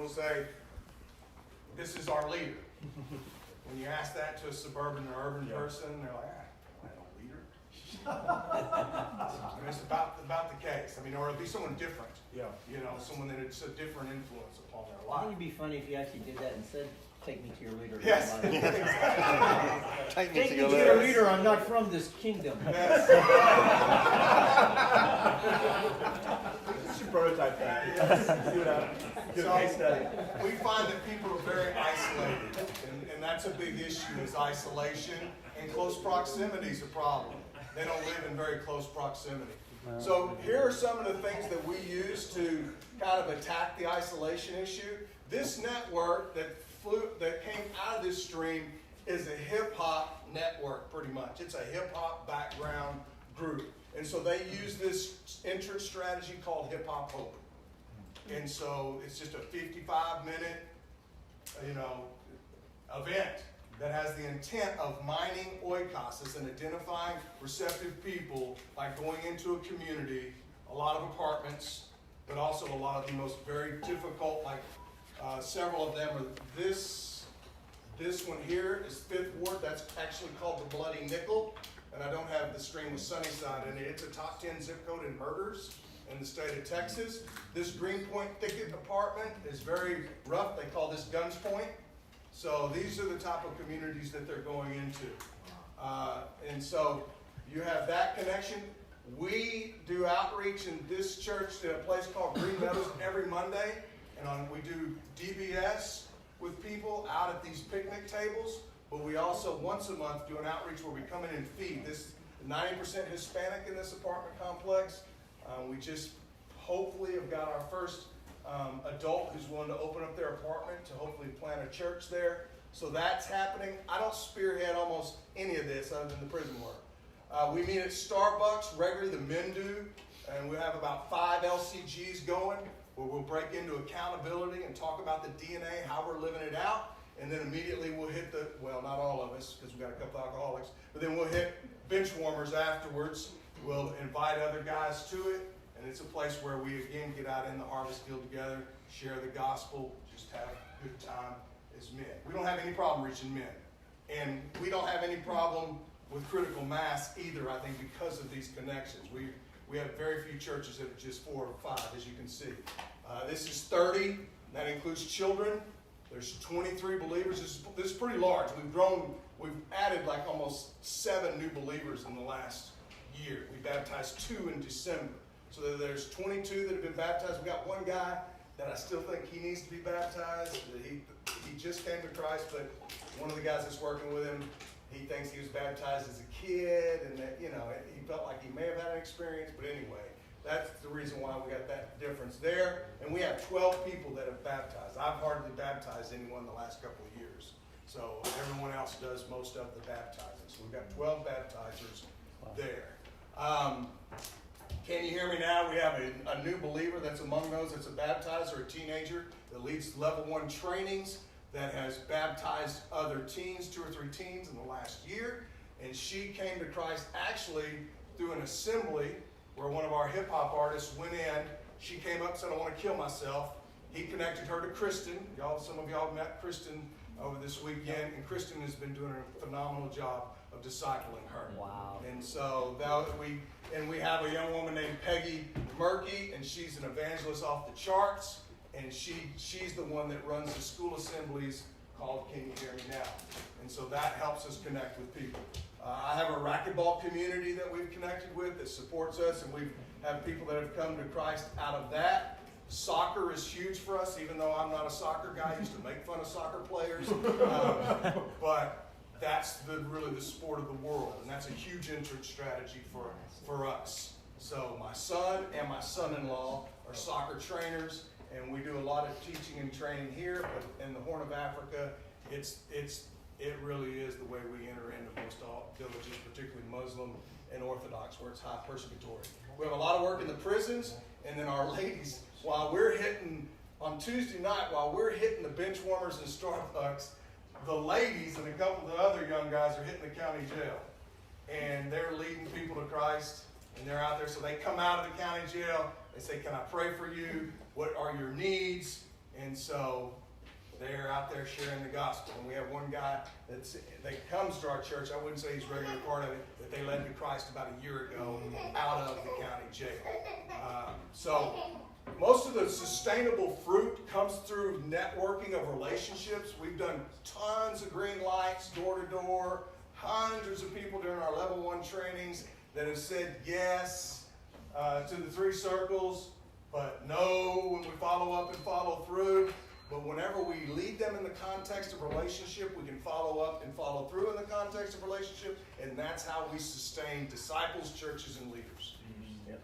will say, this is our leader. When you ask that to a suburban or urban person, they're like, I don't leader. And it's about the case. I mean, or it'll be someone different. Yeah. You know, someone that it's a different influence upon their I life. think it'd be funny if you actually did that and said, take me to your leader. Yes. Take me to your leader, I'm not from this kingdom. Yes. You should prototype that. Yes. See what happens. Good case study. We find that people are very isolated, and that's a big issue, is isolation, and close proximity is a problem. They don't live in very close proximity. So here are some of the things that we use to kind of attack the isolation issue. This network that came out of this stream is a hip-hop network, pretty much. It's a hip-hop background group. And so they use this entrance strategy called Hip Hop Hope. And so it's just a 55-minute, event that has the intent of mining oikos and identifying receptive people by going into a community, a lot of apartments, but also a lot of the most very difficult, like several of them are this one here is 5th Ward. That's actually called the Bloody Nickel. And I don't have the stream with Sunnyside in it. It's a top 10 zip code in murders in the state of Texas. This Greenpoint Thicket apartment is very rough. They call this Guns Point. So these are the type of communities that they're going into. And so you have that connection. We do outreach in this church to a place called Green Meadows every Monday. And we do DBS with people out at these picnic tables. But we also, once a month, do an outreach where we come in and feed. This 90% Hispanic in this apartment complex. We just hopefully have got our first adult who's willing to open up their apartment to hopefully plant a church there. So that's happening. I don't spearhead almost any of this other than the prison work. We meet at Starbucks regularly, the men do, and we have about 5 LCGs going where we'll break into accountability and talk about the DNA, how we're living it out. And then immediately we'll hit not all of us, because we've got a couple alcoholics, but then we'll hit bench warmers afterwards. We'll invite other guys to it, and it's a place where we, again, get out in the harvest field together, share the gospel, just have a good time as men. We don't have any problem reaching men. And we don't have any problem with critical mass either, I think, because of these connections. We have very few churches that are just 4 or 5, as you can see. This is 30. That includes children. There's 23 believers. This is pretty large. We've added like almost 7 new believers in the last year. We baptized 2 in December. So there's 22 that have been baptized. We got one guy that I still think he needs to be baptized. He just came to Christ, but one of the guys that's working with him, he thinks he was baptized as a kid, and that, he felt like he may have had an experience, but anyway. That's the reason why we got that difference there. And we have 12 people that have baptized. I've hardly baptized anyone the last couple of years. So everyone else does most of the baptizing. So we've got 12 baptizers there. Can you hear me now? We have a new believer that's among those that's a baptizer, a teenager that leads level 1 trainings, that has baptized other teens, 2 or 3 teens in the last year. And she came to Christ actually through an assembly where one of our hip-hop artists went in. She came up and said, I want to kill myself. He connected her to Kristen. Some of y'all met Kristen over this weekend, and Kristen has been doing a phenomenal job of discipling her. Wow. And so we have a young woman named Peggy Murky, and she's an evangelist off the charts, and she's the one that runs the school assemblies called Can You Hear Me Now? And so that helps us connect with people. I have a racquetball community that we've connected with that supports us, and we have people that have come to Christ out of that. Soccer is huge for us, even though I'm not a soccer guy. I used to make fun of soccer players. But that's really the sport of the world, and that's a huge entrance strategy for us. So my son and my son-in-law are soccer trainers, and we do a lot of teaching and training here, but in the Horn of Africa, it really is the way we enter into most all villages, particularly Muslim and Orthodox, where it's high persecutory. We have a lot of work in the prisons, and then our ladies, on Tuesday night, while we're hitting the bench warmers and Starbucks, the ladies and a couple of the other young guys are hitting the county jail. And they're leading people to Christ, and they're out there. So they come out of the county jail, they say, can I pray for you? What are your needs? And so they're out there sharing the gospel. And we have one guy that comes to our church. I wouldn't say he's a regular part of it, but they led to Christ about a year ago out of the county jail. So most of the sustainable fruit comes through networking of relationships. We've done tons of green lights, door to door, hundreds of people during our level 1 trainings that have said yes to the 3 circles, but no when we follow up and follow through. But whenever we lead them in the context of relationship, we can follow up and follow through in the context of relationship, and that's how we sustain disciples, churches, and leaders.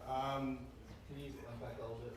Can you unpack a little bit?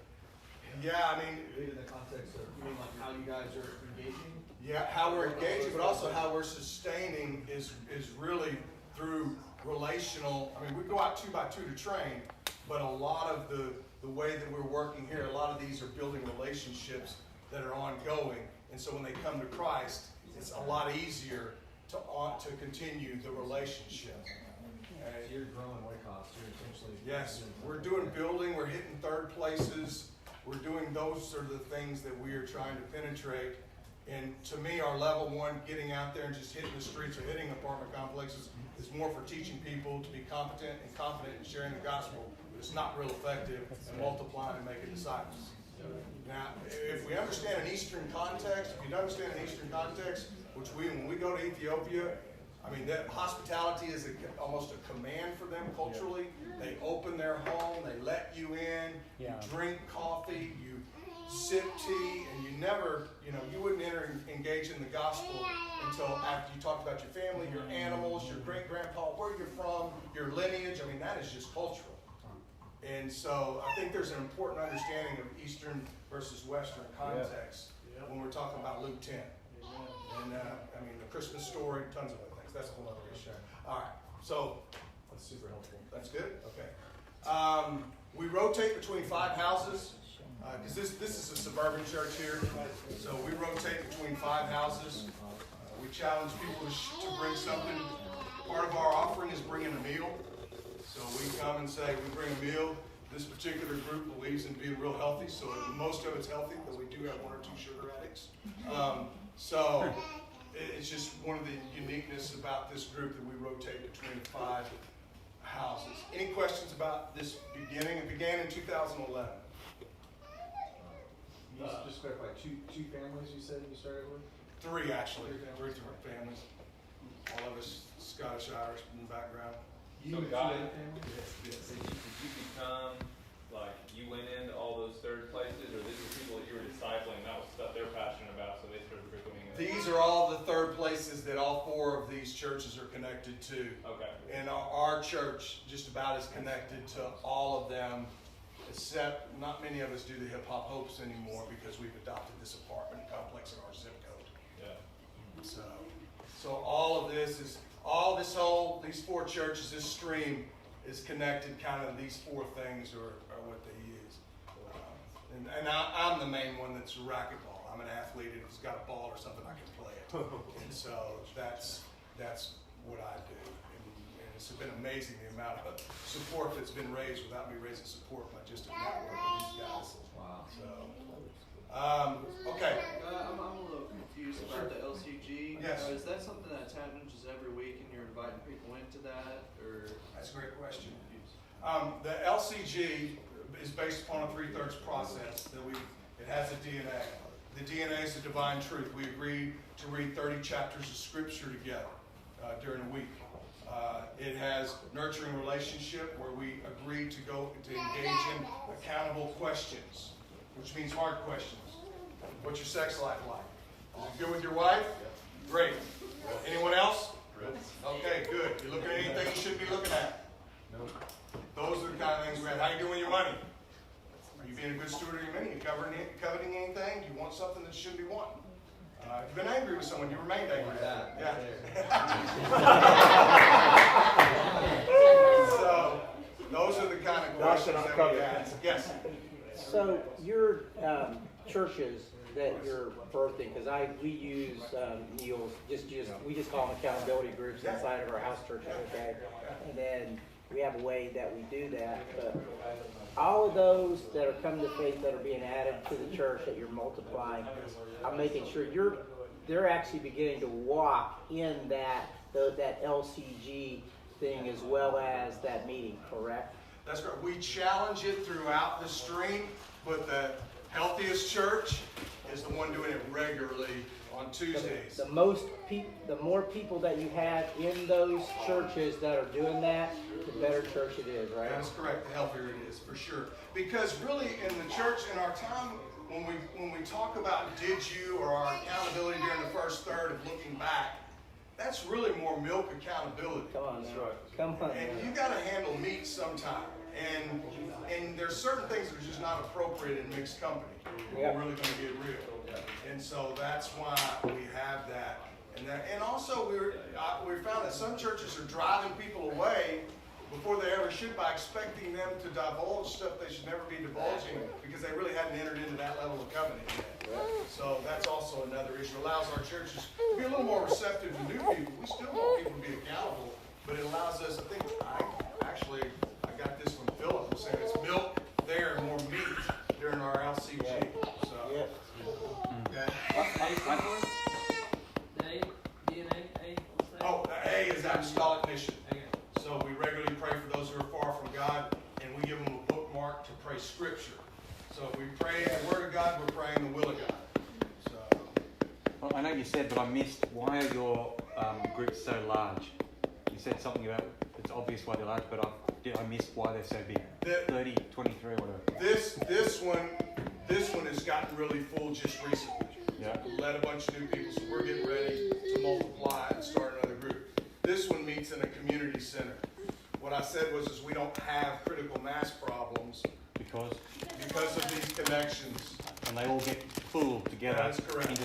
Yeah, I mean, Lead in the context of, you mean like how you guys are engaging? yeah, how we're engaging, but also how we're sustaining is really through relational. I mean, we go out 2 by 2 to train, but a lot of the way that we're working here, a lot of these are building relationships that are ongoing. And so when they come to Christ, it's a lot easier to continue the relationship. So you're growing weight costs. You're essentially Yes, we're doing building, we're hitting 3rd places, we're doing those sort of the things that we are trying to penetrate. And to me, our level 1, getting out there and just hitting the streets or hitting apartment complexes, is more for teaching people to be competent and confident in sharing the gospel. But it's not real effective in multiplying and making disciples. Now, if we understand an Eastern context, if you understand an Eastern context, which when we go to Ethiopia, I mean, that hospitality is almost a command for them culturally. They open their home, they let you in, you drink coffee, you sip tea, and you never, you wouldn't engage in the gospel until after you talked about your family, your animals, your great-grandpa, where you're from, your lineage. I mean, that is just cultural. And so I think there's an important understanding of Eastern versus Western context when we're talking about Luke 10. And I mean, the Christmas story, tons of other things. That's a whole other issue. All right, so That's super helpful. that's good? Okay. We rotate between 5 houses, because this is a suburban church here. So we rotate between 5 houses. We challenge people to bring something. Part of our offering is bringing a meal. So we come and say, we bring a meal. This particular group believes in being real healthy, so most of it's healthy, but we do have 1 or 2 sugar addicts. So it's just one of the uniqueness about this group that we rotate between 5 houses. Any questions about this beginning? It began in 2011. Can you just clarify, two families you said you started with? 3 actually, 3 different families. All of us Scottish, Irish in the background. So You God, two families? did you become, like, you went into all those 3rd places, or these were people that you were discipling, that was stuff they're passionate about, so they started frequenting it? These are all the 3rd places that all 4 of these churches are connected to. Okay. And our church just about is connected to all of them, except not many of us do the Hip Hop Hopes anymore because we've adopted this apartment complex in our zip code. Yeah. So all of this is, these 4 churches, this stream is connected, kind of these 4 things are what they use. And I'm the main one that's a racquetball. I'm an athlete, and if it's got a ball or something, I can play it. And so that's what I do. And it's been amazing the amount of support that's been raised without me raising support by just a network of these guys. Wow. So, okay. I'm a little confused about the LCG. Yes. Is that something that's happening just every week and you're inviting people into that, or? That's a great question. The LCG is based upon a 3/3 process that it has a DNA. The DNA is the divine truth. We agreed to read 30 chapters of scripture together during a week. It has nurturing relationship where we agreed to engage in accountable questions, which means hard questions. What's your sex life like? Is it good with your wife? Great. Anyone else? Okay, good. You looking at anything you shouldn't be looking at? Nope. Those are the kind of things we have. How you doing with your money? Are you being a good steward of your money? You coveting anything? Do you want something that you shouldn't be wanting? If you've been angry with someone, you remained angry. Yeah. So those are the kind of questions that we ask. Yes. So your churches that you're birthing, because we use meals, we just call them accountability groups inside of our house churches, okay? And then we have a way that we do that. But all of those that are coming to faith that are being added to the church that you're multiplying, I'm making sure they're actually beginning to walk in that LCG thing as well as that meeting, correct? That's right. We challenge it throughout the stream, but the healthiest church is the one doing it regularly on Tuesdays. The more people that you have in those churches that are doing that, the better church it is, right? That is correct. The healthier it is, for sure. Because really, in the church, in our time, when we talk about did you or our accountability during the first third of looking back, that's really more milk accountability. Come on, now. Come on. And now. you got to handle meat sometime. And there's certain things that are just not appropriate in mixed company. Yeah. We're really going to get real. And so that's why we have that. And also we found that some churches are driving people away before they ever should by expecting them to divulge stuff they should never be divulging because they really hadn't entered into that level of covenant yet. So that's also another issue. It allows our churches to be a little more receptive to new people. We still want people to be accountable, but it allows us, I think, I got this from Philip, who said it's milk there and more meat during our LCG. So, Yep. okay. Oh, the A is apostolic mission. So we regularly pray for those who are far from God, and we give them a bookmark to pray Scripture. So if we pray the Word of God, we're praying the will of God. So, Well, I know you said, but I missed, why are your groups so large? You said something about, it's obvious why they're large, but I missed why they're so big. 30, 23, whatever. this one has gotten really full just recently. Yeah. We led a bunch of new people, so we're getting ready to multiply and start another group. This one meets in a community center. What I said was we don't have critical mass problems Because of these connections. and they all get pulled together That is correct. into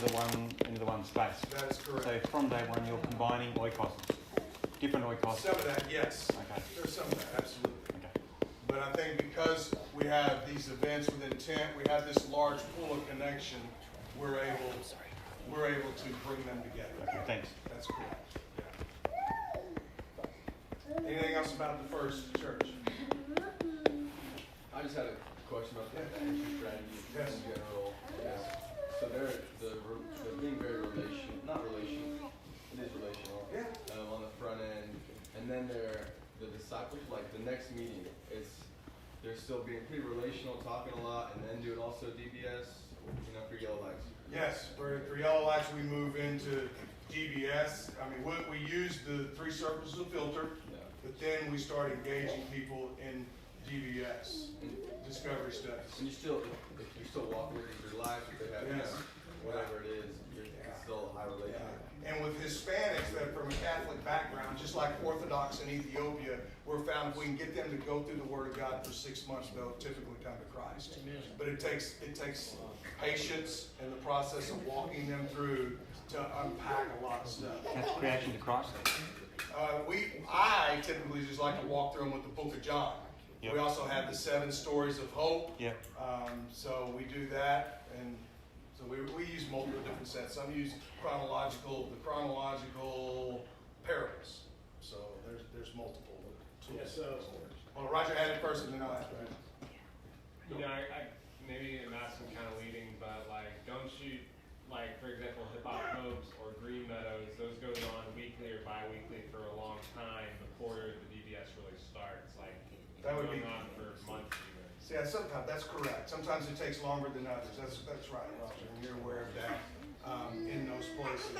the one space. That is correct. So from day one, you're combining oikos, different oikos. Some of that, yes. Okay. There's some of that, absolutely. Okay. But I think because we have these events with intent, we have this large pool of connection, we're able to bring them together. Okay. Thanks. That's correct. Yeah. Anything else about the first church? I just had a question about the entry strategy Yes. in general. So they're being very relational. It is relational. Yeah. On the front end, and then the discipleship, like the next meeting, they're still being pretty relational, talking a lot, and then doing also DBS, for yellow lights. Yes, for Yellow Lights, we move into DBS. I mean, we use the 3 circles as a filter, but then we start engaging people in DBS, discovery studies. And if you're still walking with your life, if they have, Yes. whatever it is, it's still a high relation. And with Hispanics that are from a Catholic background, just like Orthodox in Ethiopia, we're found if we can get them to go through the Word of God for 6 months, they'll typically come to Christ. But it takes patience in the process of walking them through to unpack a lot of stuff. That's creation to Christ. I typically just like to walk through them with the Book of John. Yep. We also have the 7 stories of hope. Yep. So we do that, and so we use multiple different sets. Some use the chronological parables. So there's multiple tools. Yeah, so- Well, Roger had it first, and then I'll ask. Right? I maybe I'm asking kind of leading, but like, don't you, like, for example, Hip Hop Hopes or Green Meadows, those go on weekly or bi-weekly for a long time before the DBS really starts, like, That would going be- on for months even. See, sometimes that's correct. Sometimes it takes longer than others. That's right, Roger. And you're aware of that in those places.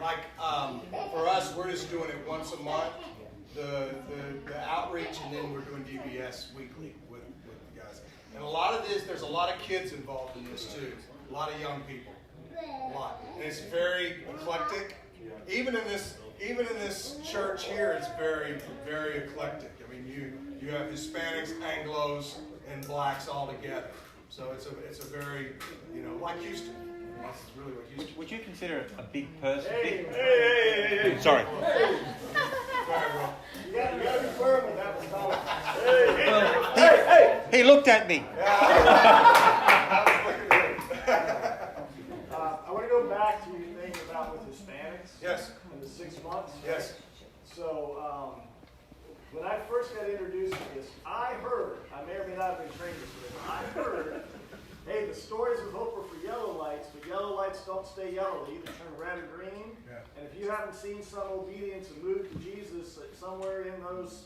Like for us, we're just doing it once a month. The outreach, and then we're doing DBS weekly with the guys. And a lot of this, there's a lot of kids involved in this too. A lot of young people. A lot. And it's very eclectic. Even in this church here, it's very, very eclectic. I mean, you have Hispanics, Anglos, and blacks all together. So it's a very, like Houston. That's really what Houston. Would you consider it a big person? Hey. Sorry. Go ahead, bro. You gotta be firm with that one. He looked at me. I want to go back to your thing about with Hispanics. Yes. In the 6 months. Yes. So when I first got introduced to this, I heard, I may or may not have been trained this way, but I heard, hey, the stories of hope are for yellow lights, but yellow lights don't stay yellow. They either turn red or green. Yeah. And if you haven't seen some obedience and move to Jesus somewhere in those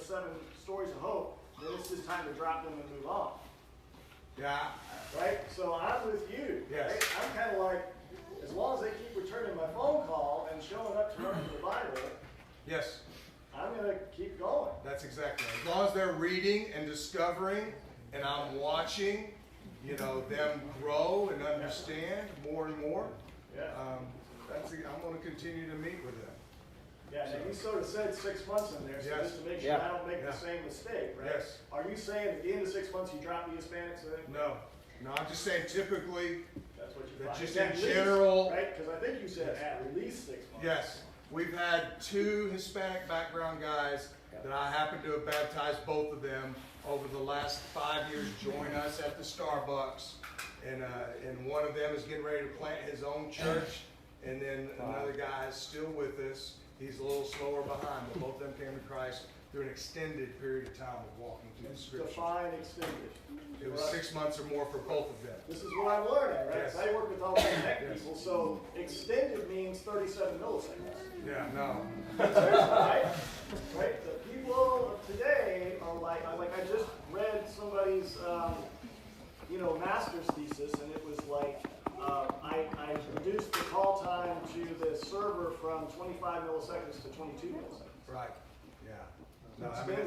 7 stories of hope, then it's just time to drop them and move on. Yeah. Right? So I'm with you. Yes. Right? I'm kind of like, as long as they keep returning my phone call and showing up to learn the Bible, Yes. I'm going to keep going. That's exactly right. As long as they're reading and discovering, and I'm watching, them grow and understand more and more. Yeah. I'm going to continue to meet with them. Yeah, and you sort of said 6 months in there, so Yes. just to make sure I don't make the same mistake, right? Yes. Are you saying at the end of 6 months you drop the Hispanics in? No, I'm just saying typically, That's what you that find. just At in least, general. right? Because I think you said at least 6 months. Yes, we've had 2 Hispanic background guys that I happen to have baptized, both of them, over the last 5 years join us at the Starbucks. And one of them is getting ready to plant his own church. And then another guy is still with us. He's a little slower behind, but both of them came to Christ through an extended period of time of walking through the Scripture. Define extended. It was 6 months or more for both of them. This is what I'm learning, right? Yes. 'Cause I work with all the tech Yes. people, so extended means 37 milliseconds. Yeah, no. Right? Right? The people of today are like I just read somebody's, master's thesis, and it was like, I reduced the call time to the server from 25 milliseconds to 22 milliseconds. Right, yeah. No, I mean,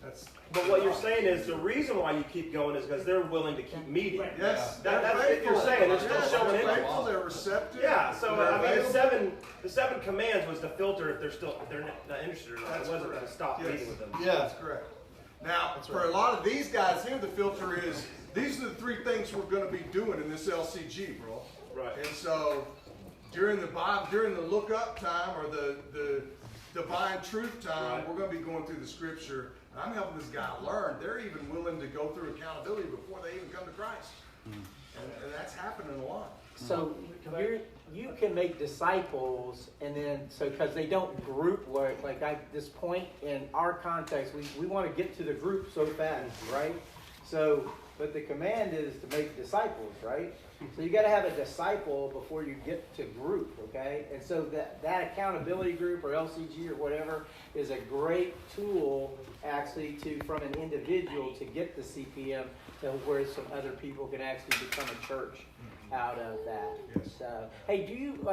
that's. But what you're saying is the reason why you keep going is because they're willing to keep meeting. Yes. That's what you're saying. They're still Yes, showing they're interest. faithful, they're receptive. Yeah, so they're I mean, available. the seven commands was to filter if they're not interested or not. That's It wasn't correct. to stop Yes. meeting with them. That's correct. Now, for a lot of these guys here, the filter is, these are the 3 things we're going to be doing in this LCG, bro. Right. And so, during the look-up time or the divine truth time, Right. we're going to be going through the Scripture. And I'm helping this guy learn. They're even willing to go through accountability before they even come to Christ. And that's happening a lot. So you can make disciples, and then because they don't group work. Like at this point in our context, we want to get to the group so fast, right? So, but the command is to make disciples, right? So you got to have a disciple before you get to group, okay? And so that accountability group or LCG or whatever is a great tool actually from an individual to get the CPM to where some other people can actually become a church out of that. Yes. So, hey, do you,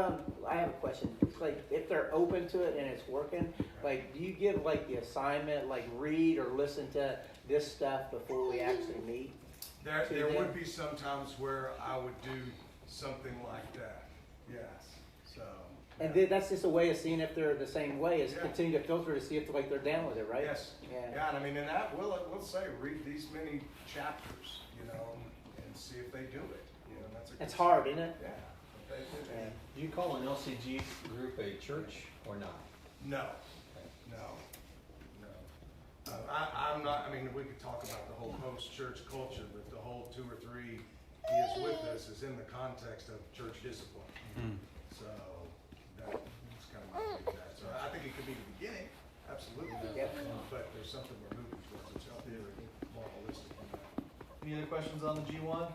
I have a question. It's like, if they're open to it and it's working, like, do you give, like, the assignment, like, read or listen to this stuff before we actually meet? There would be some times where I would do something like that. Yes. So. And then that's just a way of seeing if they're the same way, is Yeah. continue to filter to see if they're down with it, right? Yes. Yeah. And I mean, and that we'll say read these many chapters, and see if they do it. That's a It's good hard, start. isn't it? Yeah. Yeah. Do you call an LCG group a church or not? No. I'm not. I mean, we could talk about the whole post-church culture, but the whole 2 or 3 he is with us is in the context of church discipline. So that's kind of my view of that. So I think it could be the beginning, absolutely. Yep. But there's something we're moving towards. It's healthy, more holistic than that. Any other questions on the G1?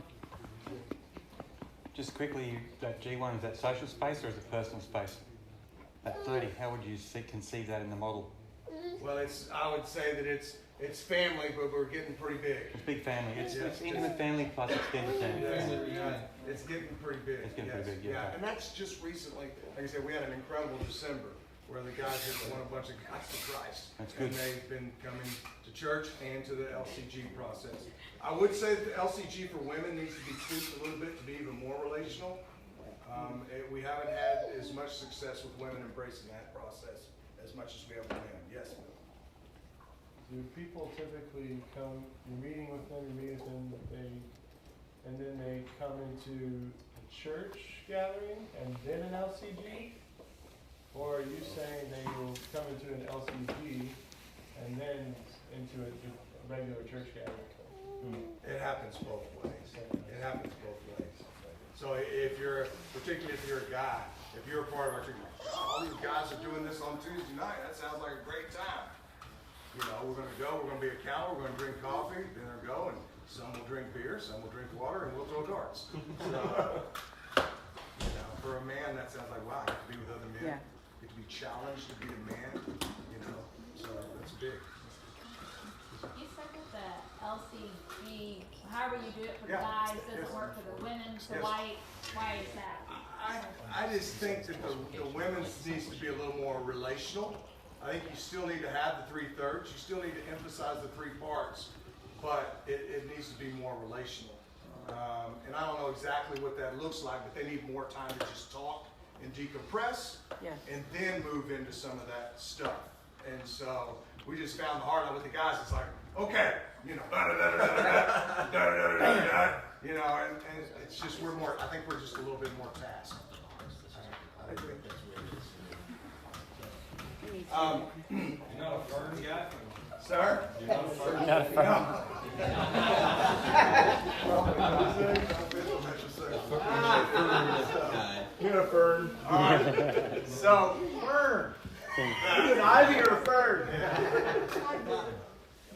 Just quickly, that G1, is that social space or is it personal space? That 30, how would you conceive that in the model? Well, I would say that it's family, but we're getting pretty big. It's big family. It's Yes. intimate family plus extended family. It's getting pretty big. It's getting yes. pretty big, yeah. And that's just recently. Like I said, we had an incredible December where the guys had won a bunch of guys to Christ. That's good. And they've been coming to church and to the LCG process. I would say that the LCG for women needs to be tweaked a little bit to be even more relational. We haven't had as much success with women embracing that process as much as we have with men. Yes. Do people typically come, you're meeting with them, and then they come into a church gathering and then an LCG? Or are you saying they will come into an LCG and then into a regular church gathering? It happens both ways. It happens both ways. So particularly if you're a guy, if you're a part of our church, all these guys are doing this on Tuesday night, that sounds like a great time. You know, we're gonna be a counter, we're gonna drink coffee, dinner go, and some will drink beer, some will drink water, and we'll throw darts. So, you know, for a man, that sounds like, wow, I get to be with other men. Get to be challenged to be a man, you know, so that's big. You said that the LCG, however you do it for the guys, doesn't work for the women, so why is that? I just think that the women's needs to be a little more relational. I think you still need to have the 3/3. You still need to emphasize the 3 parts, but it needs to be more relational. And I don't know exactly what that looks like, but they need more time to just talk and decompress, and then move into some of that stuff. And so we just found the hard line with the guys. It's like, okay, you know, you know, and it's just I think we're just a little bit more tasked. I think that's what it is. You're not a firm guy? Sir? You're not a firm Not a firm. You're a fern. So, Fern. Is it ivy or a fern?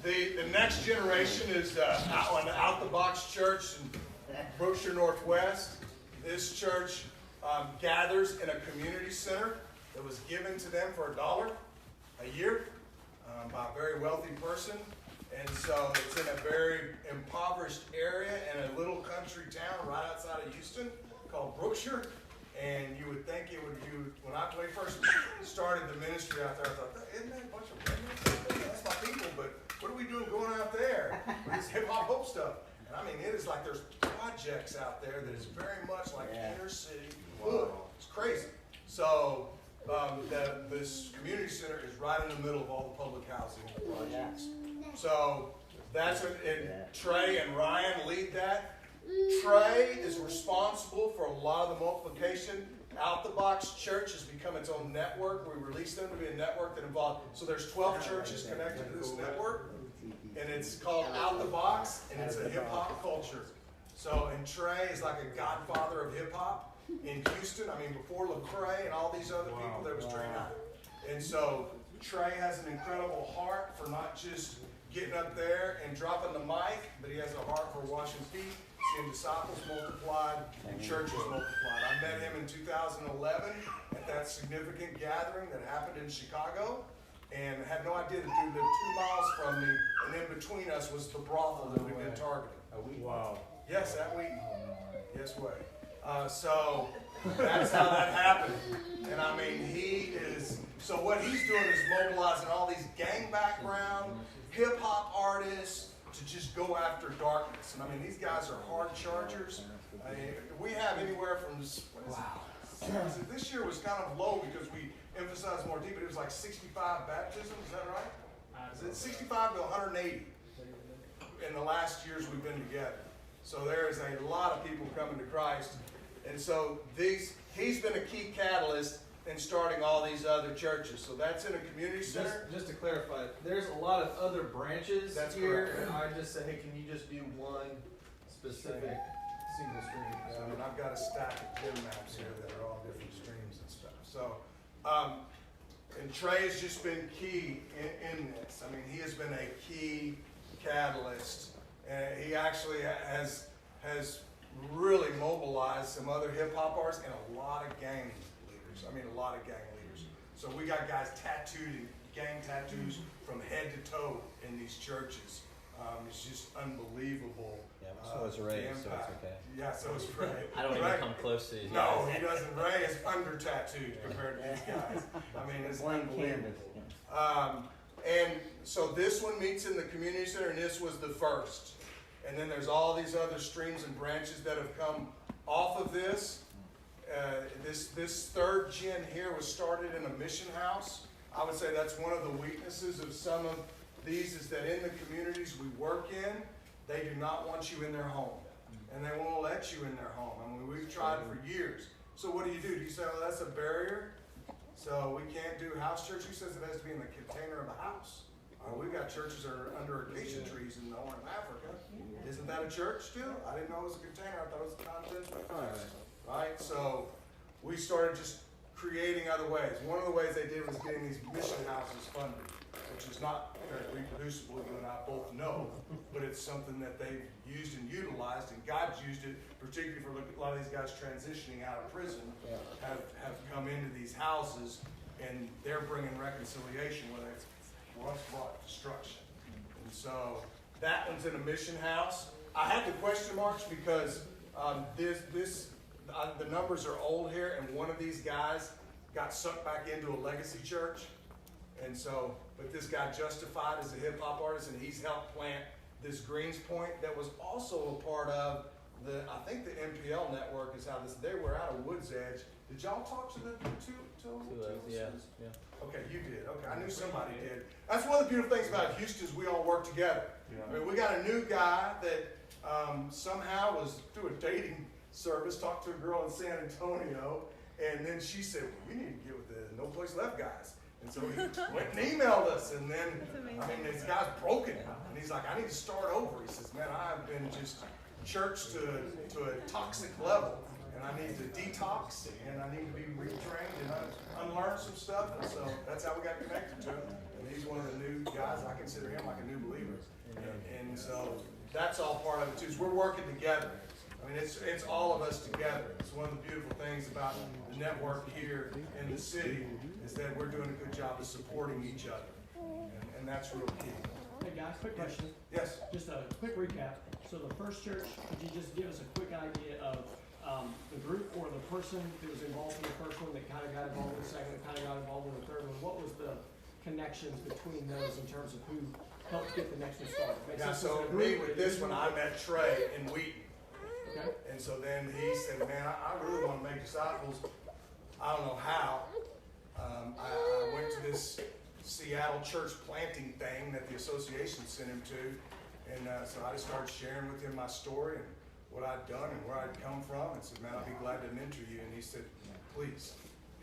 the next generation is Out the Box Church in Brookshire Northwest. This church gathers in a community center that was given to them for $1 a year by a very wealthy person. And so it's in a very impoverished area in a little country town right outside of Houston called Brookshire. And you would think it would, when I first started the ministry out there, I thought, isn't that a bunch of rednecks? That's my people, but what are we doing going out there with this hip hop hope stuff? And I mean, it is like there's projects out there that is very much like inner city hood. It's crazy. So this community center is right in the middle of all the public housing projects. So that's what, and Trey and Ryan lead that. Trey is responsible for a lot of the multiplication. Out the Box Church has become its own network. We released them to be a network that involved, so there's 12 churches connected to this network, and it's called Out the Box, and it's a hip hop culture. So, and Trey is like a godfather of hip hop in Houston. I mean, before Lecrae and all these other people, there was Trey Knight. And so Trey has an incredible heart for not just getting up there and dropping the mic, but he has a heart for washing feet, seeing disciples multiplied, and churches multiplied. I met him in 2011 at that significant gathering that happened in Chicago, and had no idea the dude lived 2 miles from me, and in between us was the brothel that we've been targeting. Wow. Yes, that week. Yes, way. So that's how that happened. And I mean, so what he's doing is mobilizing all these gang background, hip hop artists to just go after darkness. And I mean, these guys are hard chargers. I mean, we have anywhere from, this year was kind of low because we emphasized more deep, but it was like 65 baptisms, is that right? Is it 65 to 180 in the last years we've been together? So there is a lot of people coming to Christ. And so he's been a key catalyst in starting all these other churches. So that's in a community center. Just to clarify, there's a lot of other branches That's here. correct. And I just said, hey, can you just do one specific single stream? I mean, I've got a stack of gym maps here that are all different streams and stuff. So, and Trey has just been key in this. I mean, he has been a key catalyst. And he actually has really mobilized some other hip hop artists and a lot of gang leaders. I mean, a lot of gang leaders. So we got guys tattooed, gang tattoos from head to toe in these churches. It's just unbelievable. Yeah, so is Ray, so it's okay. Yeah, so is Ray. I don't even come close to these No, guys. he doesn't. Ray is under tattooed compared to these guys. I mean, it's unbelievable. And so this one meets in the community center, and this was the first. And then there's all these other streams and branches that have come off of this. This third gen here was started in a mission house. I would say that's one of the weaknesses of some of these is that in the communities we work in, they do not want you in their home. And they won't let you in their home. I mean, we've tried for years. So what do? Do you say, oh, that's a barrier? So we can't do house church? Who says it has to be in the container of a house? We've got churches that are under acacia trees in the Horn of Africa. Isn't that a church too? I didn't know it was a container. I thought it was a content of Christ. Right? So we started just creating other ways. One of the ways they did was getting these mission houses funded. So which is not very reproducible, you and I both know, but it's something that they've used and utilized, and God's used it, particularly for a lot of these guys transitioning out of prison, have come into these houses, and they're bringing reconciliation where they've once brought destruction. And so that one's in a mission house. I had the question marks because the numbers are old here, and one of these guys got sucked back into a legacy church. And so, but this guy Justified is a hip hop artist, and he's helped plant this Greens Point that was also a part of I think the MPL network is how they were out of Woods Edge. Did y'all talk to the two? Yeah. Okay, you did. Okay, I knew somebody did. That's one of the beautiful things about Houston is we all work together. I mean, we got a new guy that somehow was through a dating service, talked to a girl in San Antonio, and then she said, well, you need to get with the No Place Left guys. And so he went and emailed us, and then, I mean, this guy's broken. And he's like, I need to start over. He says, man, I've been just churched to a toxic level, and I need to detox, and I need to be retrained and unlearn some stuff. And so that's how we got connected to him. And he's one of the new guys. I consider him like a new believer. And so that's all part of it too. Is we're working together. I mean, it's all of us together. It's one of the beautiful things about the network here in the city is that we're doing a good job of supporting each other, and that's real key. Hey guys, quick question. Yes. Just a quick recap. So the first church, could you just give us a quick idea of the group or the person that was involved in the first one that kind of got involved in the second, that kind of got involved in the third one? What was the connections between those in terms of who helped get the next one started? Yeah, so me with this one, I met Trey in Wheaton. Okay. And so then he said, man, I really want to make disciples. I don't know how. I went to this Seattle church planting thing that the association sent him to. And so I just started sharing with him my story and what I'd done and where I'd come from. And said, man, I'd be glad to mentor you. And he said, please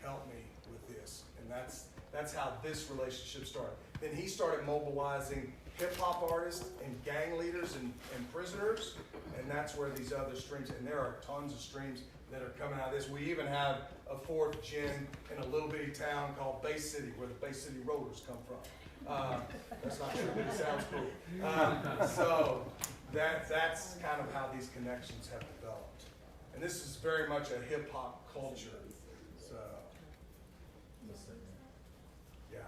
help me with this. And that's how this relationship started. Then he started mobilizing hip-hop artists and gang leaders and prisoners, and that's where these other streams, and there are tons of streams that are coming out of this. We even have a fourth gen in a little bitty town called Bay City, where the Bay City Rollers come from. That's not true, but it sounds cool. So that's kind of how these connections have developed. And this is very much a hip-hop culture. So, yeah.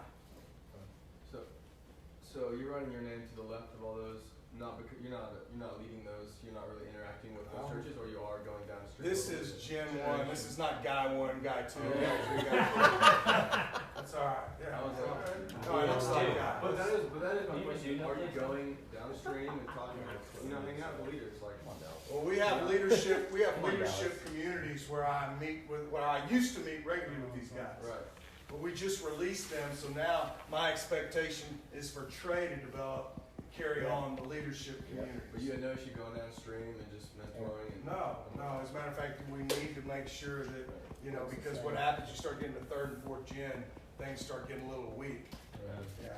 So you're writing your name to the left of all those, not because you're not leading those, you're not really interacting with those churches, or you are going down street. This is Gen 1. This is not Guy 1, Guy 2, Oh, Guy 3, Guy 4. That's all right. Yeah. No, it looks like Guy. But that is my question. Are you going downstream and talking, hanging out with leaders like? Well, we have leadership. We have leadership communities where I used to meet regularly with these guys. Right. But we just released them, so now my expectation is for Trey to develop, carry on the leadership community. But you know she's going downstream and just mentoring. And No. As a matter of fact, we need to make sure that, because what happens, you start getting to third and fourth gen, things start getting a little weak. Yeah.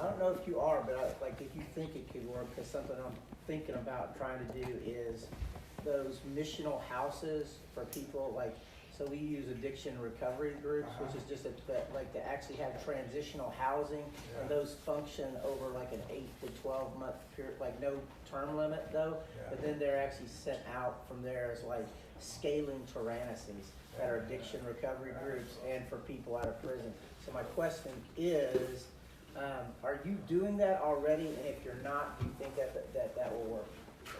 I don't know if you are, but if you think it could work, because something I'm thinking about trying to do is those missional houses for people so we use addiction recovery groups, which is just to actually have transitional housing, and those function over an 8 to 12 month period, no term limit though, but then they're actually sent out from there as scaling tyrannicies that are addiction recovery groups and for people out of prison. So my question is, are you doing that already? And if you're not, do you think that will work?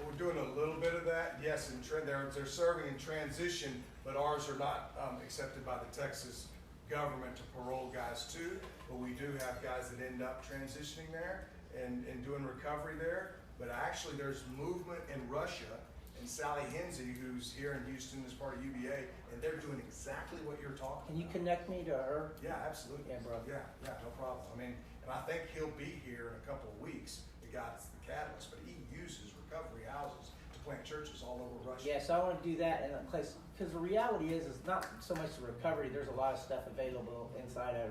We're doing a little bit of that, yes, and they're serving in transition, but ours are not accepted by the Texas government to parole guys too. But we do have guys that end up transitioning there and doing recovery there. But actually, there's movement in Russia, and Sally Hinsey, who's here in Houston as part of UVA, and they're doing exactly what you're talking about. Can you connect me to her? Yeah, absolutely. Yeah, bro. Yeah, no problem. And I think he'll be here in a couple of weeks. The guy's the catalyst, but he uses recovery houses to plant churches all over Russia. Yeah, so I want to do that in a place, because the reality is not so much the recovery. There's a lot of stuff available inside of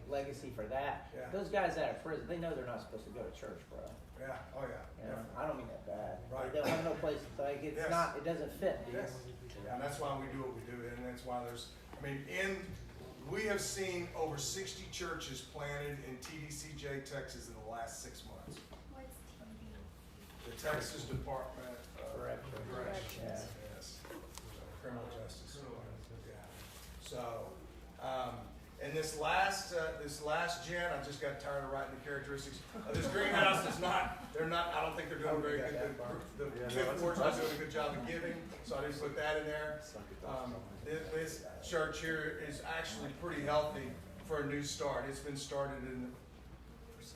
Legacy for that. Yeah. Those guys out of prison, they know they're not supposed to go to church, bro. Yeah, oh yeah. I don't mean that bad. Right. They don't have no place. It's Yes. not. It doesn't fit, dude. Yes. And that's why we do what we do, and that's why there's. In We have seen over 60 churches planted in TDCJ, Texas in the last 6 months. What's The Texas Department of Corrections. Yes. Criminal Justice. Yeah. So, and this last gen, I just got tired of writing the characteristics. This greenhouse is not, I don't think they're doing very good. The fifth ward's not doing a good job of giving, so I didn't put that in there. This church here is actually pretty healthy for a new start. It's been started in,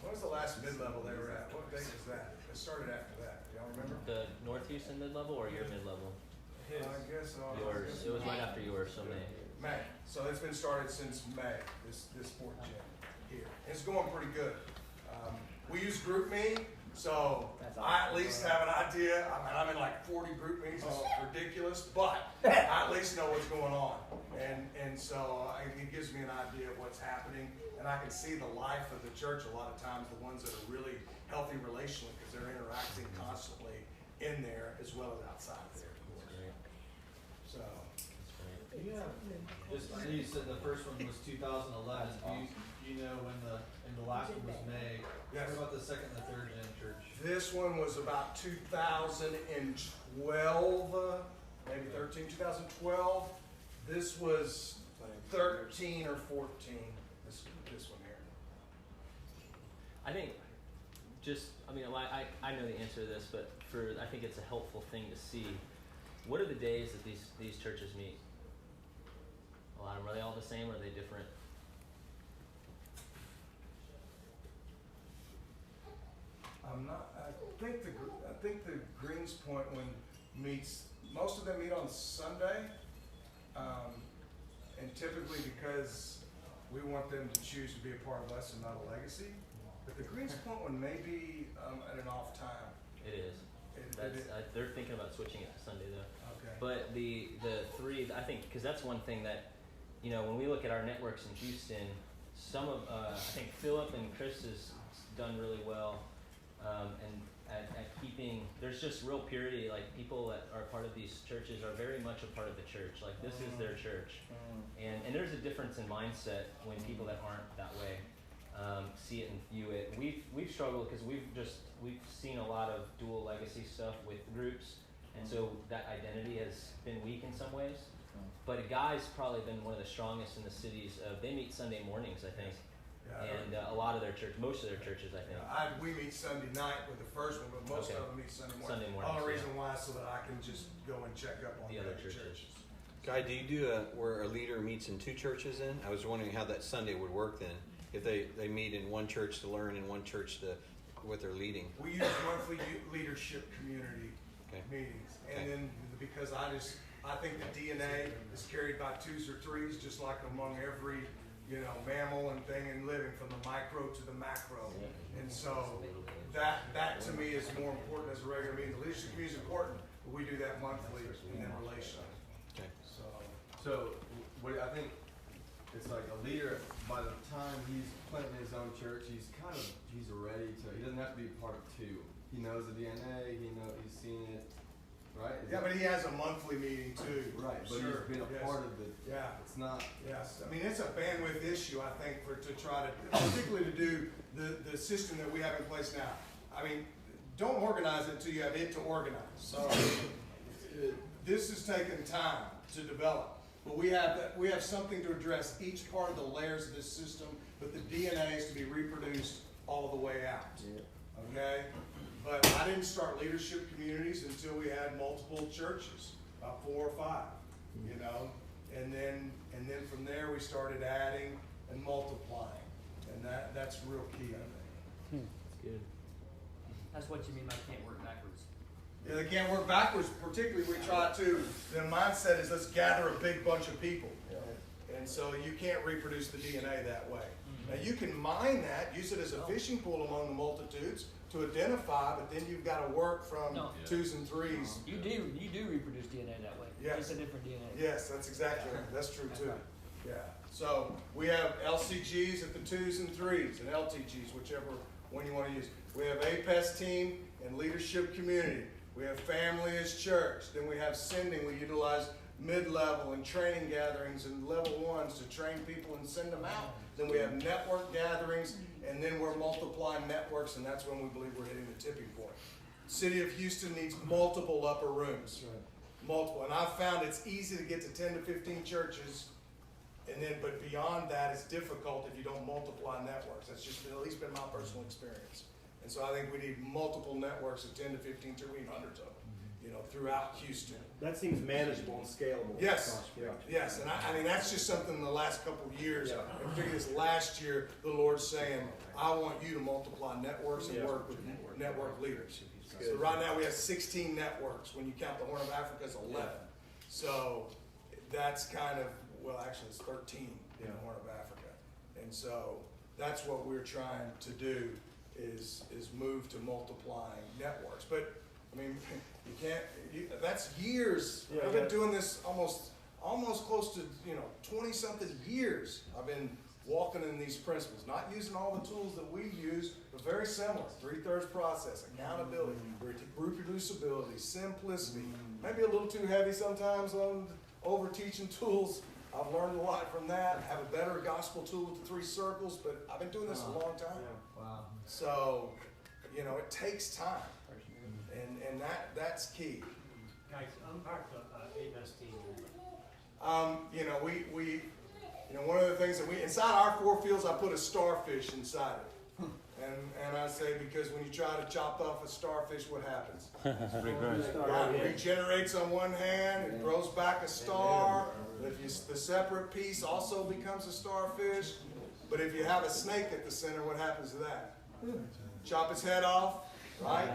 when was the last mid-level they were at? What date was that? It started after that. Do y'all remember? The North Houston mid-level or your mid-level? I guess so. Yours. It was right after yours, so May. May. So it's been started since May, this fourth gen here. It's going pretty good. We use GroupMe, so I at least have an idea. I mean, I'm in like 40 GroupMes, it's ridiculous, but I at least know what's going on. And so it gives me an idea of what's happening, and I can see the life of the church a lot of times, the ones that are really healthy relationally, because they're interacting constantly in there as well as outside there. So. Yeah. You said the first one was 2011. Do you know when the last one was May? Yes. What about the second and the third gen church? This one was about 2012, maybe 13, 2012. This was 13 or 14, this one here. I think I know the answer to this, but I think it's a helpful thing to see. What are the days that these churches meet? A lot of them, are they all the same or are they different? I think the Greens Point one meets, most of them meet on Sunday. And typically because we want them to choose to be a part of us and not a legacy. But the Greens Point one may be at an off time. It is. They're thinking about switching it to Sunday though. Okay. But the three, I think, because that's one thing that, when we look at our networks in Houston, some of, I think Philip and Chris has done really well, and at keeping, there's just real purity, like people that are part of these churches are very much a part of the church, like this is their church. And there's a difference in mindset when people that aren't that way see it and view it. We've struggled because we've seen a lot of dual legacy stuff with groups, and so that identity has been weak in some ways. But a guy's probably been one of the strongest in the cities. They meet Sunday mornings, I think, and a lot of most of their churches, I think. We meet Sunday night with the first one, but most of them meet Sunday morning. Sunday morning. The only reason why is so that I can just go and check up on the other churches. Guy, do you do where a leader meets in two churches then? I was wondering how that Sunday would work then. If they meet in one church to learn and one church to what they're leading. We use monthly leadership community meetings. And then because I think the DNA is carried by twos or threes, just like among every, mammal and thing in living, from the micro to the macro. And so that to me is more important as a regular meeting. The leadership community is important, but we do that monthly and then relationally. Okay. So what I think it's like a leader, by the time he's planting his own church, he's ready to, he doesn't have to be part of two. He knows the DNA, he's seen it, right? But he has a monthly meeting too. Right, but he's been a part of it. Yeah. It's not. Yes. I mean, it's a bandwidth issue, I think, to try to, particularly to do the system that we have in place now. I mean, don't organize it until you have it to organize. So this has taken time to develop. But we have something to address each part of the layers of this system, but the DNA is to be reproduced all the way out. Okay? But I didn't start leadership communities until we had multiple churches, about 4 or 5, and then from there we started adding and multiplying, and that's real key, I think. That's good. That's what you mean by can't work backwards. Yeah, they can't work backwards. Particularly, we try to. The mindset is let's gather a big bunch of people, and so you can't reproduce the DNA that way. Now you can mine that, use it as a fishing pool among the multitudes to identify, but then you've got to work from twos and threes. You do reproduce DNA that way. Yes. It's a different DNA. Yes, that's exactly right. That's true too. Right. Yeah. So we have LCGs at the twos and threes, and LTGs, whichever one you want to use. We have APES team and leadership community. We have family as church. Then we have sending. We utilize mid-level and training gatherings and level ones to train people and send them out. Then we have network gatherings, and then we're multiplying networks, and that's when we believe we're hitting the tipping point. City of Houston needs multiple upper rooms. Multiple. And I've found it's easy to get to 10 to 15 churches, but beyond that, it's difficult if you don't multiply networks. That's just at least been my personal experience. And so I think we need multiple networks of 10 to 15 to hundreds of them, throughout Houston. That seems manageable and scalable. Yes, Yeah. yes, and I mean that's just something in the last couple of years, and particularly this last year, the Lord's saying, I want you to multiply networks and work with network leaders. So right now we have 16 networks. When you count the Horn of Africa, it's 11. So that's kind of, actually it's 13 in the Horn of Africa. And so that's what we're trying to do is move to multiplying networks. But I mean, you can't. That's years. I've been doing this almost close to 20-something years. I've been walking in these principles, not using all the tools that we use, but very similar. 3/3 process, accountability, reproducibility, simplicity. Maybe a little too heavy sometimes on over teaching tools. I've learned a lot from that. I have a better gospel tool with the 3 circles, but I've been doing this a long time. Wow. So, it takes time. And that's key. Guys, unpack the MST. One of the things that inside our 4 fields, I put a starfish inside it. And I say, because when you try to chop off a starfish, what happens? It regenerates on one hand, it grows back a star. The separate piece also becomes a starfish. But if you have a snake at the center, what happens to that? Chop its head off, right?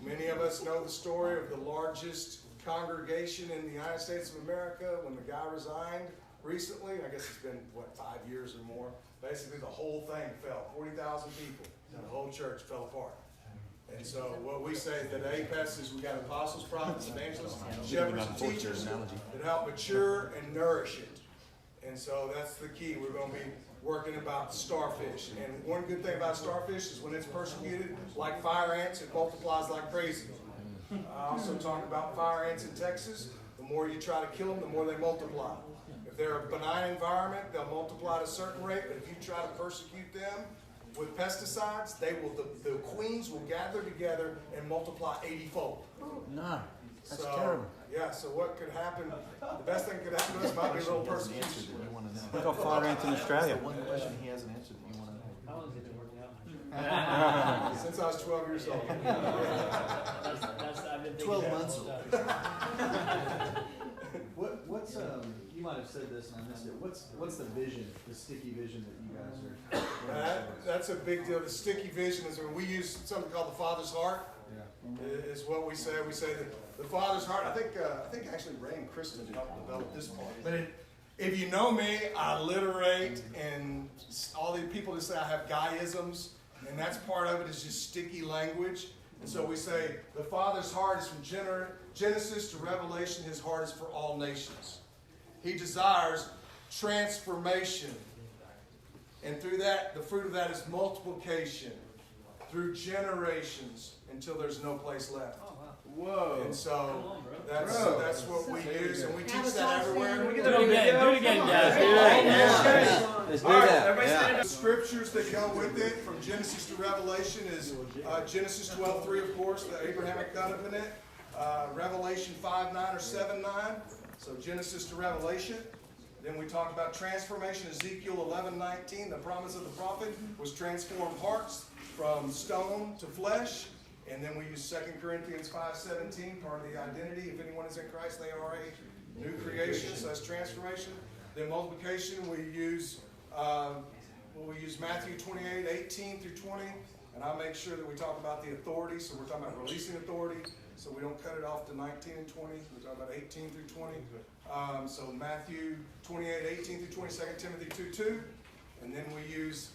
Many of us know the story of the largest congregation in the United States of America when the guy resigned recently. I guess it's been, 5 years or more. Basically, the whole thing fell. 40,000 people. The whole church fell apart. And so what we say that APES is we got apostles, prophets, evangelists, shepherds, and teachers that help mature and nourish it. And so that's the key. We're going to be working about starfish. And one good thing about starfish is when it's persecuted, like fire ants, it multiplies like crazy. I also talk about fire ants in Texas. The more you try to kill them, the more they multiply. If they're a benign environment, they'll multiply at a certain rate. But if you try to persecute them with pesticides, the queens will gather together and multiply 80-fold. No, that's So, terrible. Yeah, so what could happen, the best thing could happen to us might be a little persecution. We've got fire ants in Australia. One question he hasn't answered that you want to know. How long has it been working out? Since I was 12 years old. I've been thinking 12 that months the whole old. time. What's you might have said this and I missed it. What's the vision, the sticky vision that you guys are? That's a big deal. The sticky vision is when we use something called the Father's heart. Is what we say. We say that the Father's heart. I think actually Ray and Kristen helped develop this part. But if you know me, I alliterate, and all these people just say I have guyisms, and that's part of it is just sticky language. And so we say the Father's heart is from Genesis to Revelation. His heart is for all nations. He desires transformation, and through that, the fruit of that is multiplication through generations until there's no place left. Whoa. And so that's what we use, and we teach that everywhere. Do it again, guys. Let's do that. Yeah. The scriptures that go with it from Genesis to Revelation is Genesis 12:3, of course, the Abrahamic covenant. Revelation 5:9 or 7:9. So Genesis to Revelation. Then we talked about transformation. Ezekiel 11:19. The promise of the prophet was transformed hearts from stone to flesh. And then we use 2 Corinthians 5:17, part of the identity. If anyone is in Christ, they are a new creation. So that's transformation. Then multiplication, we use Matthew 28:18 through 20. And I make sure that we talk about the authority. So we're talking about releasing authority. So we don't cut it off to 19 and 20. We're talking about 18 through 20. So Matthew 28:18 through 20, 2 Timothy 2:2. And then we use,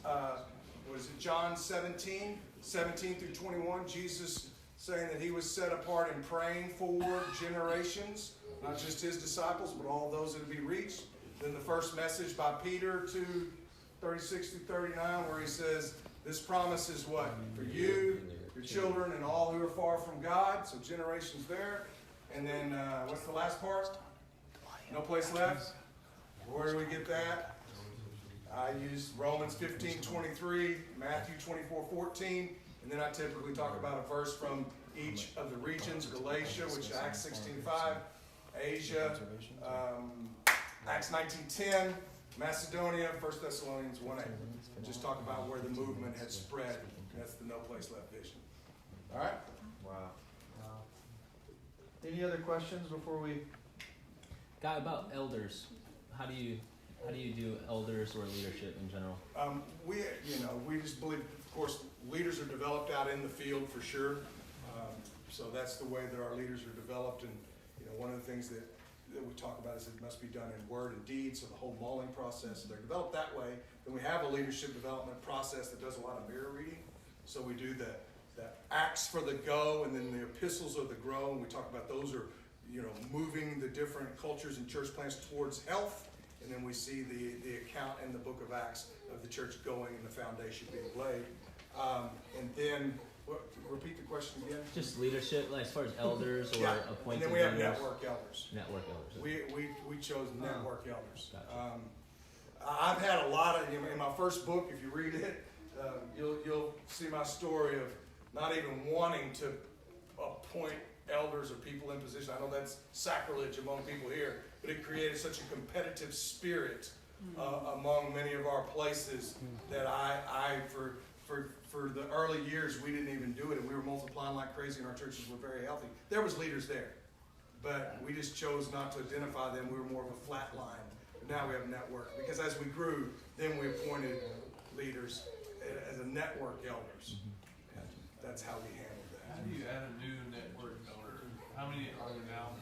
John 17 through 21. Jesus saying that he was set apart and praying for generations, not just his disciples, but all those that would be reached. Then the first message by Peter 2:36 through 39, where he says, this promise is what? For you, your children, and all who are far from God. So generations there. And then what's the last part? No place left? Where do we get that? I use Romans 15:23, Matthew 24:14, and then I typically talk about a verse from each of the regions, Galatia, which is Acts 16:5, Asia, Acts 19:10, Macedonia, 1 Thessalonians 1:8. And just talk about where the movement had spread. That's the no place left vision. All right? Wow. Any other questions before we? Guy, about elders, how do you do elders or leadership in general? We just believe, of course, leaders are developed out in the field for sure. So that's the way that our leaders are developed. And one of the things that we talk about is it must be done in word and deed. So the whole mulling process, they're developed that way. Then we have a leadership development process that does a lot of mirror reading. So we do the acts for the go, and then the epistles of the grow. And we talk about those are, moving the different cultures and church plants towards health. And then we see the account in the book of Acts of the church going and the foundation being laid. And then, repeat the question again? Just leadership, like as far as elders or appointed. And then we have leaders. network elders. Network elders. We chose network elders. Gotcha. I've had a lot of, in my first book, if you read it, you'll see my story of not even wanting to appoint elders or people in position. I know that's sacrilege among people here, but it created such a competitive spirit among many of our places that for the early years we didn't even do it, and we were multiplying like crazy, and our churches were very healthy. There was leaders there, but we just chose not to identify them. We were more of a flat line. But now we have a network, because as we grew, then we appointed leaders as a network elders. That's how we handled that. How do you add a new network elder? How many are there now?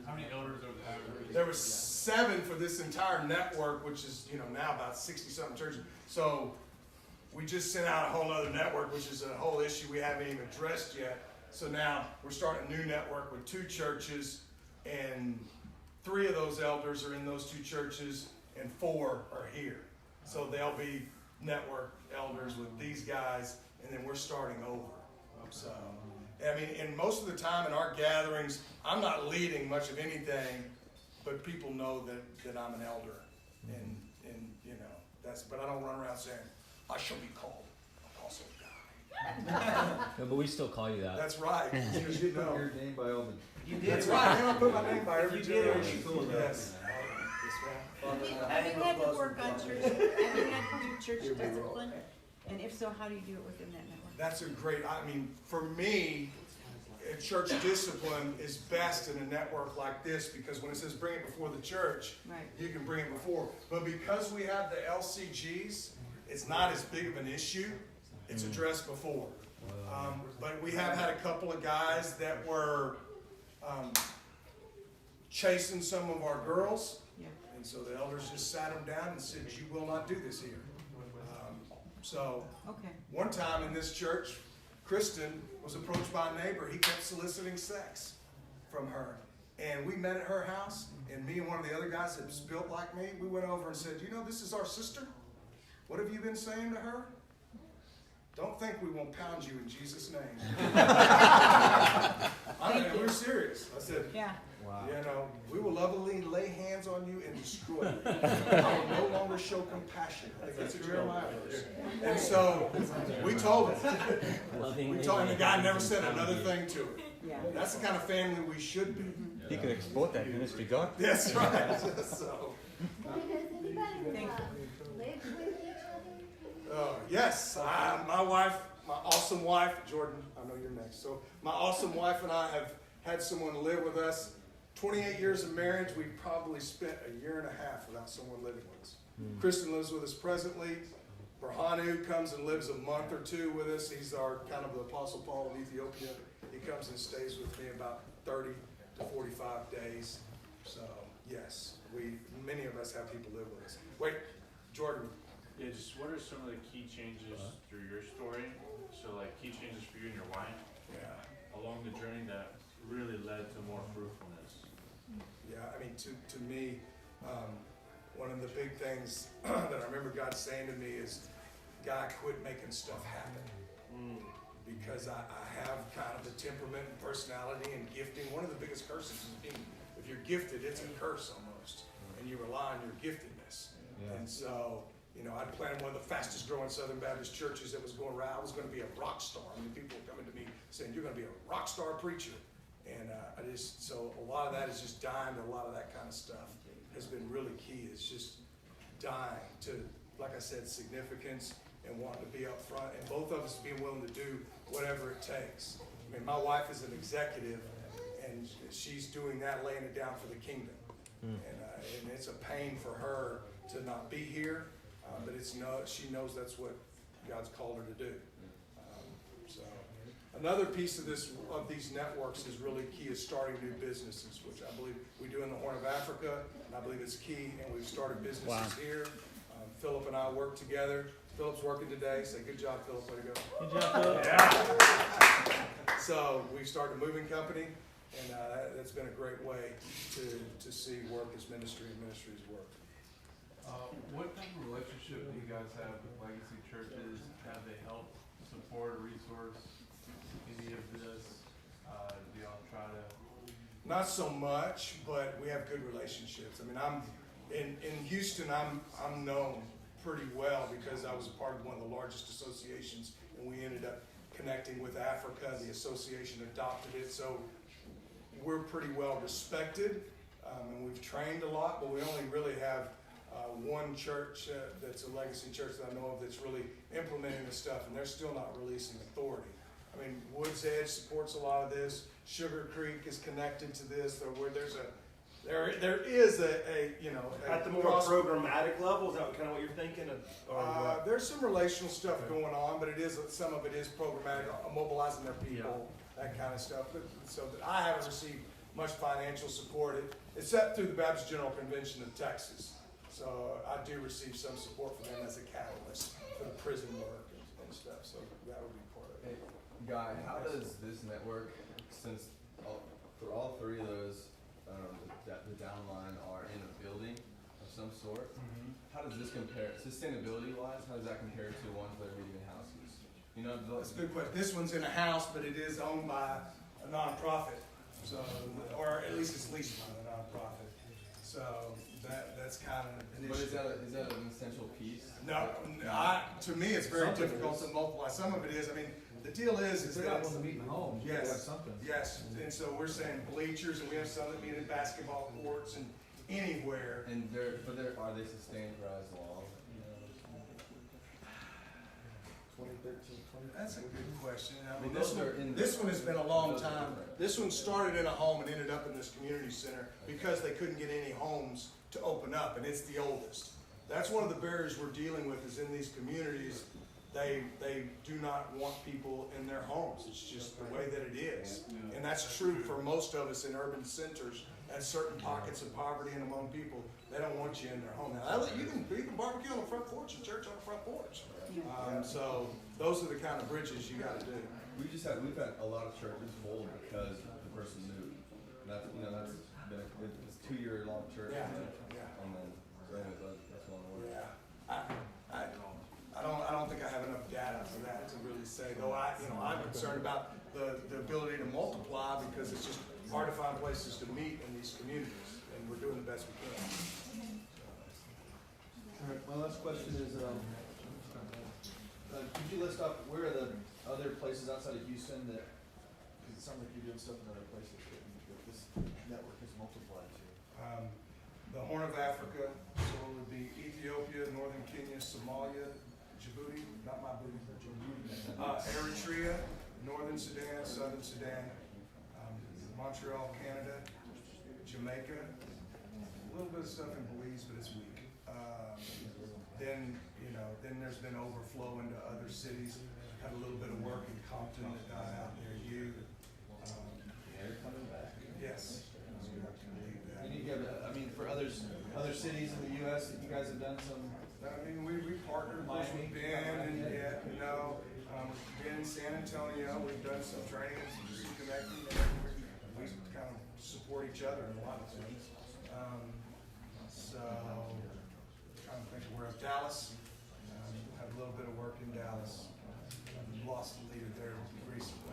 How many elders over there? There were 7 for this entire network, which is now about 60-something churches. So we just sent out a whole other network, which is a whole issue we haven't even addressed yet. So now we're starting a new network with 2 churches, and 3 of those elders are in those 2 churches, and 4 are here. So they'll be network elders with these guys, and then we're starting over. So, and most of the time in our gatherings, I'm not leading much of anything, but people know that I'm an elder, and but I don't run around saying, I shall be called Apostle Guy. No, but we still call you that. That's right. Because you know your name by all the. You did. That's right. I put my name by every generation. Yes. Have you had to work on church? Have you had to do church discipline? And if so, how do you do it within that network? That's a great. For me, church discipline is best in a network like this, because when it says bring it before the church, you can bring it before. But because we have the LCGs, it's not as big of an issue. It's addressed before. But we have had a couple of guys that were chasing some of our girls. And so the elders just sat them down and said, you will not do this here. One time in this church, Kristen was approached by a neighbor. He kept soliciting sex from her. And we met at her house, and me and one of the other guys that was built like me, we went over and said, this is our sister? What have you been saying to her? Don't think we won't pound you in Jesus' name. We're serious. I said, we will lovingly lay hands on you and destroy you. I will no longer show compassion. I think that's a Jeremiah verse. And so we told him. We told him, the guy never said another thing to him. That's the kind of family we should be. You could export that ministry, God. That's right. So. Yes, my wife, my awesome wife, Jordan, I know you're next. So my awesome wife and I have had someone live with us. 28 years of marriage, we've probably spent a year and a half without someone living with us. Kristen lives with us presently. Berhanu comes and lives a month or 2 with us. He's our kind of the Apostle Paul of Ethiopia. He comes and stays with me about 30 to 45 days. So, yes, many of us have people live with us. Wait, Jordan. Yeah, just what are some of the key changes through your story? So like key changes for you and your wife along the journey that really led to more fruitfulness. Yeah, to me, one of the big things that I remember God saying to me is, God, quit making stuff happen. Because I have kind of the temperament and personality and gifting. One of the biggest curses is being, if you're gifted, it's a curse almost, and you rely on your giftedness. Yeah. And so, you know, I'd planned one of the fastest growing Southern Baptist churches that was going around. I was going to be a rock star. I mean, people were coming to me saying, "You're going to be a rock star preacher." And so a lot of that is just dying to a lot of that kind of stuff has been really key. It's just dying to, like I said, significance and wanting to be up front, and both of us being willing to do whatever it takes. I mean, my wife is an executive, and she's doing that, laying it down for the kingdom. And it's a pain for her to not be here, but she knows that's what God's called her to do. So another piece of these networks is really key is starting new businesses, which I believe we do in the Horn of Africa, and I believe it's key. And we've started businesses here. Philip and I work together. Philip's working today. Say good job, Philip. Way to go. Good job, Philip. Yeah. So we started a moving company, and that's been a great way to see work as ministry and ministry's work. What type of relationship do you guys have with legacy churches? Have they helped support or resource any of this? Do y'all try to? Not so much, but we have good relationships. I mean, I'm in Houston. I'm known pretty well because I was a part of one of the largest associations, and we ended up connecting with Africa. The association adopted it, so we're pretty well respected, and we've trained a lot. But we only really have one church that's a legacy church that I know of that's really implementing the stuff, and they're still not releasing authority. I mean, Woods Edge supports a lot of this. Sugar Creek is connected to this. There is a you know at the more programmatic level. Is that kind of what you're thinking? There's some relational stuff going on, but some of it is programmatic, mobilizing their people, that kind of stuff. But, so that I haven't received much financial support, except through the Baptist General Convention of Texas. So I do receive some support from them as a catalyst for the prison work and stuff. So that would be part of it. Hey, Guy, how does this network, since for all three of those, the downline are in a building of some sort, how does this compare, sustainability-wise, how does that compare to the ones that are meeting in houses? You know, that's a good question. This one's in a house, but it is owned by a nonprofit, so or at least it's leased by a nonprofit. So that's kind of an issue. But is that an essential piece? No, to me it's very difficult to multiply. Some of it is. I mean, the deal is they're that not going to meet in homes. Yes, have something. Yes, and so we're saying bleachers, and we have some that meet in basketball courts and anywhere. And are they sustained for as long? 2013, 2014. That's a good question. I mean, Well, this one has been a long time. This one started in a home and ended up in this community center because they couldn't get any homes to open up, and it's the oldest. That's one of the barriers we're dealing with is in these communities, they do not want people in their homes. It's just the way that it is. And that's true for most of us in urban centers and certain pockets of poverty and among people. They don't want you in their home. Now, you can barbecue on the front porch and church on the front porch. So those are the kind of bridges you got to do. We've had a lot of churches full because the person moved. That's been it's a 2-year long church. Yeah. And then that's one word. Yeah. I don't think I have enough data for that to really say. Though I'm concerned about the ability to multiply because it's just hard to find places to meet in these communities, and we're doing the best we can. All right. My last question is, could you list off where are the other places outside of Houston that? Because it sounds like you're doing stuff in other places that this network is multiplied to. The Horn of Africa, so it would be Ethiopia, Northern Kenya, Somalia, Djibouti, not my booty, but Djibouti, Eritrea, Northern Sudan, Southern Sudan, Montreal, Canada, Jamaica, a little bit of stuff in Belize, but it's weak. Then there's been overflow into other cities. Had a little bit of work in Compton that died out near you. They're coming back. Yes. For other cities in the U.S. that you guys have done some. I mean, we partnered with Ben and Ben in San Antonio. We've done some training and some connecting. We kind of support each other in a lot of things. So, I'm trying to think of where Dallas. Had a little bit of work in Dallas. Lost the leader there recently.